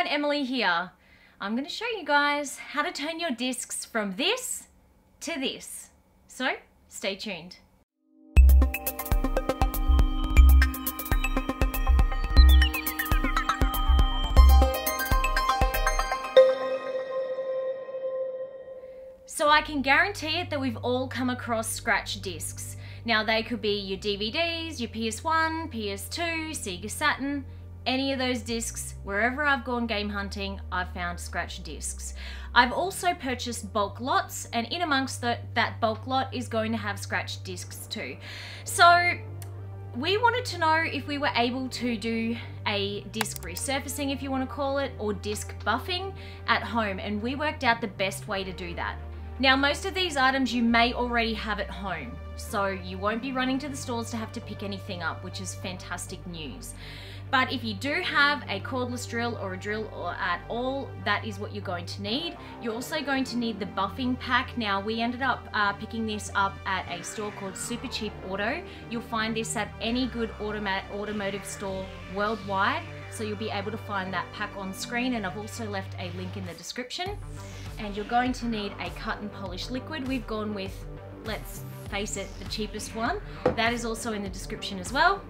everyone, Emily here. I'm going to show you guys how to turn your discs from this to this. So, stay tuned. So I can guarantee it that we've all come across scratch discs. Now they could be your DVDs, your PS1, PS2, Sega Saturn, any of those discs. Wherever I've gone game hunting, I've found scratch discs. I've also purchased bulk lots, and in amongst that bulk lot is going to have scratch discs too. So we wanted to know if we were able to do a disc resurfacing, if you want to call it, or disc buffing at home, and we worked out the best way to do that. Now, most of these items you may already have at home, so you won't be running to the stores to have to pick anything up, which is fantastic news. But if you do have a cordless drill or a drill or at all, that is what you're going to need. You're also going to need the buffing pack. Now, we ended up picking this up at a store called Super Cheap Auto. You'll find this at any good automotive store worldwide. So you'll be able to find that pack on screen, and I've also left a link in the description. And you're going to need a cut and polish liquid. We've gone with, let's face it, the cheapest one. That is also in the description as well.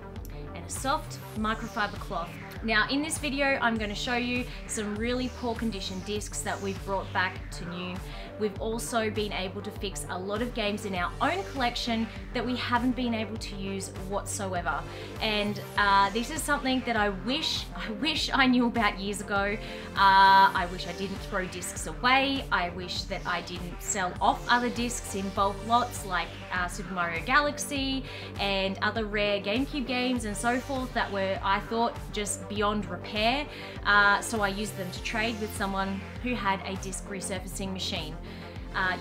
And a soft microfiber cloth. Now in this video, I'm going to show you some really poor condition discs that we've brought back to new. We've also been able to fix a lot of games in our own collection that we haven't been able to use whatsoever. And this is something that I wish I knew about years ago. I wish I didn't throw discs away. I wish that I didn't sell off other discs in bulk lots like Super Mario Galaxy and other rare GameCube games and so forth that were, I thought, just beyond repair. So I used them to trade with someone who had a disc resurfacing machine.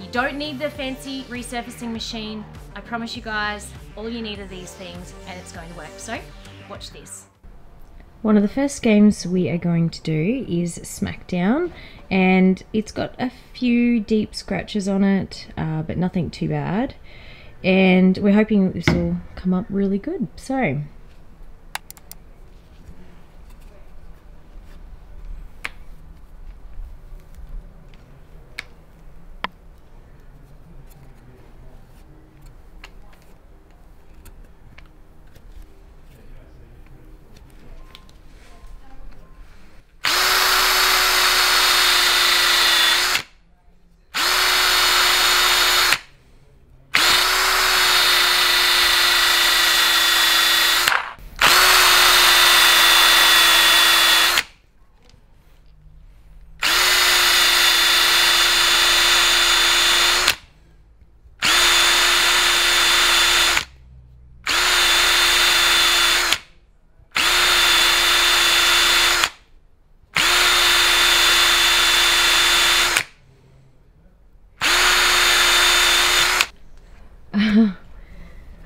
You don't need the fancy resurfacing machine. I promise you guys, all you need are these things and it's going to work. So watch this. One of the first games we are going to do is Smackdown, and it's got a few deep scratches on it, but nothing too bad. And we're hoping this will come up really good. So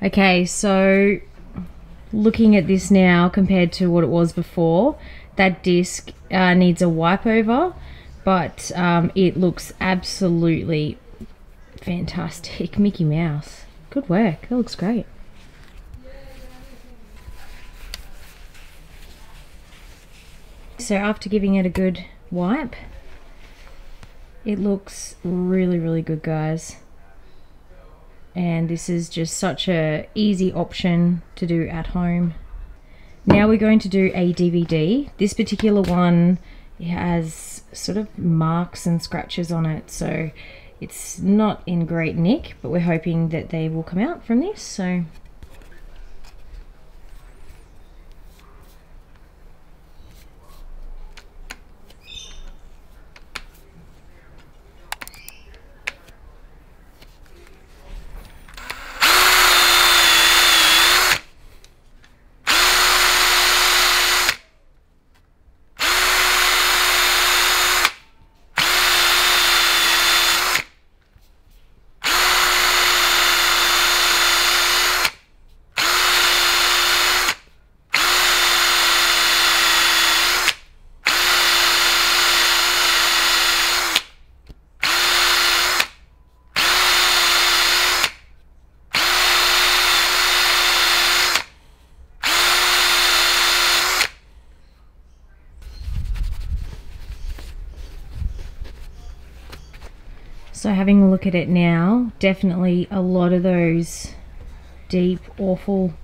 okay, so looking at this now compared to what it was before, that disc needs a wipe over, but it looks absolutely fantastic. Mickey Mouse, good work, that looks great. So after giving it a good wipe, it looks really, really good, guys. And this is just such a easy option to do at home. Now we're going to do a DVD. This particular one has sort of marks and scratches on it, so it's not in great nick, but we're hoping that they will come out from this. So So having a look at it now, definitely a lot of those deep, awful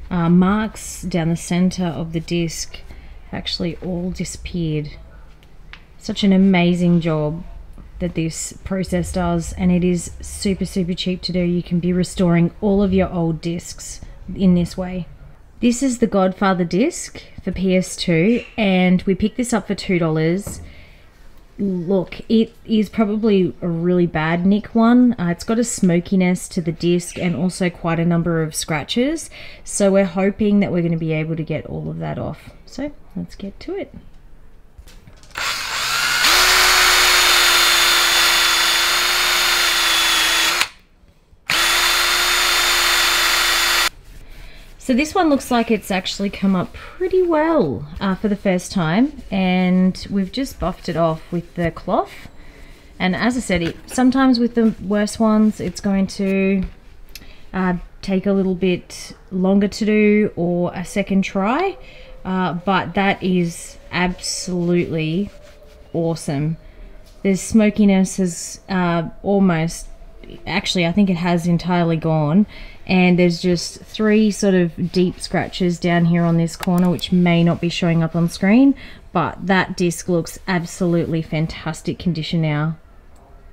marks down the center of the disc actually all disappeared. Such an amazing job that this process does, and it is super cheap to do. You can be restoring all of your old discs in this way. This is the Godfather disc for PS2, and we picked this up for $2. Look, it is probably a really bad nick one. It's got a smokiness to the disc and also quite a number of scratches, so we're hoping that we're going to be able to get all of that off. So let's get to it. So this one looks like it's actually come up pretty well for the first time, and we've just buffed it off with the cloth. And as I said, sometimes with the worst ones it's going to take a little bit longer to do or a second try, but that is absolutely awesome. The smokiness has almost, actually I think it has entirely gone, and there's just 3 sort of deep scratches down here on this corner which may not be showing up on screen, but that disc looks absolutely fantastic condition now.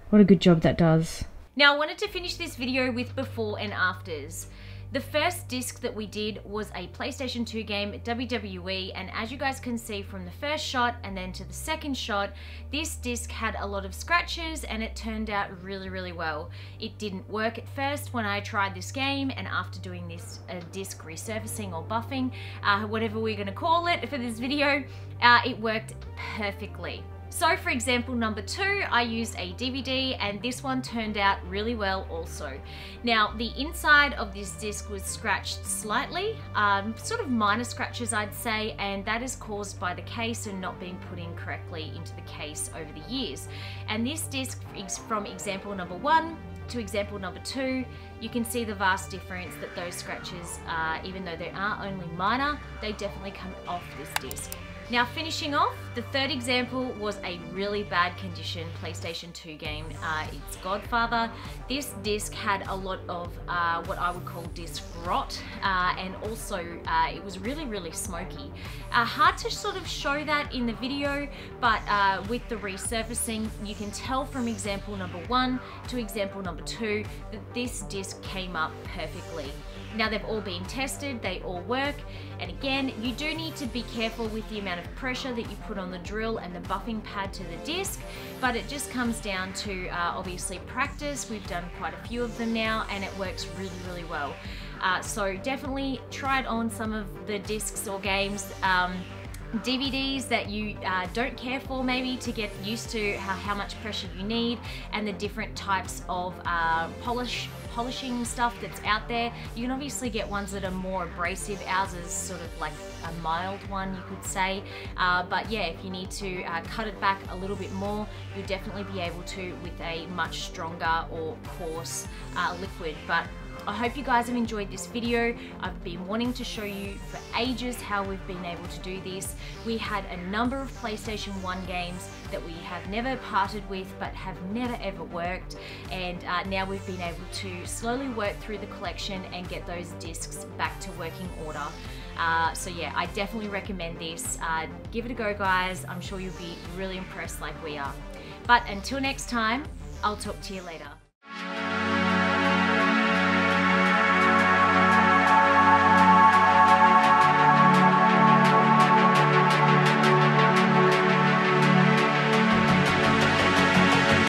What a good job that does. Now I wanted to finish this video with before and afters. The first disc that we did was a PlayStation 2 game, WWE, and as you guys can see from the first shot and then to the second shot, this disc had a lot of scratches and it turned out really well. It didn't work at first when I tried this game, and after doing this disc resurfacing or buffing, whatever we're gonna call it for this video, it worked perfectly. So for example number 2, I used a DVD, and this one turned out really well also. Now the inside of this disc was scratched slightly, sort of minor scratches I'd say, and that is caused by the case and not being put in correctly into the case over the years. And this disc is from example number 1 to example number 2, you can see the vast difference that those scratches, even though they are only minor, they definitely come off this disc. Now finishing off, the third example was a really bad condition PlayStation 2 game. It's Godfather. This disc had a lot of what I would call disc rot, and also it was really smoky. Hard to sort of show that in the video, but with the resurfacing, you can tell from example number 1 to example number 2 that this disc came up perfectly. Now they've all been tested, they all work, and again, you do need to be careful with the amount of pressure that you put on the drill and the buffing pad to the disc, but it just comes down to obviously practice. We've done quite a few of them now, and it works really well. So definitely try it on some of the discs or games. DVDs that you don't care for, maybe, to get used to how much pressure you need and the different types of polishing stuff that's out there. You can obviously get ones that are more abrasive. Ours is sort of like a mild one, you could say, but yeah, if you need to cut it back a little bit more, you'll definitely be able to with a much stronger or coarse liquid. But I hope you guys have enjoyed this video. I've been wanting to show you for ages how we've been able to do this. We had a number of PlayStation 1 games that we have never parted with but have never ever worked, and now we've been able to slowly work through the collection and get those discs back to working order. So yeah, I definitely recommend this. Give it a go, guys. I'm sure you'll be really impressed like we are. But until next time, I'll talk to you later.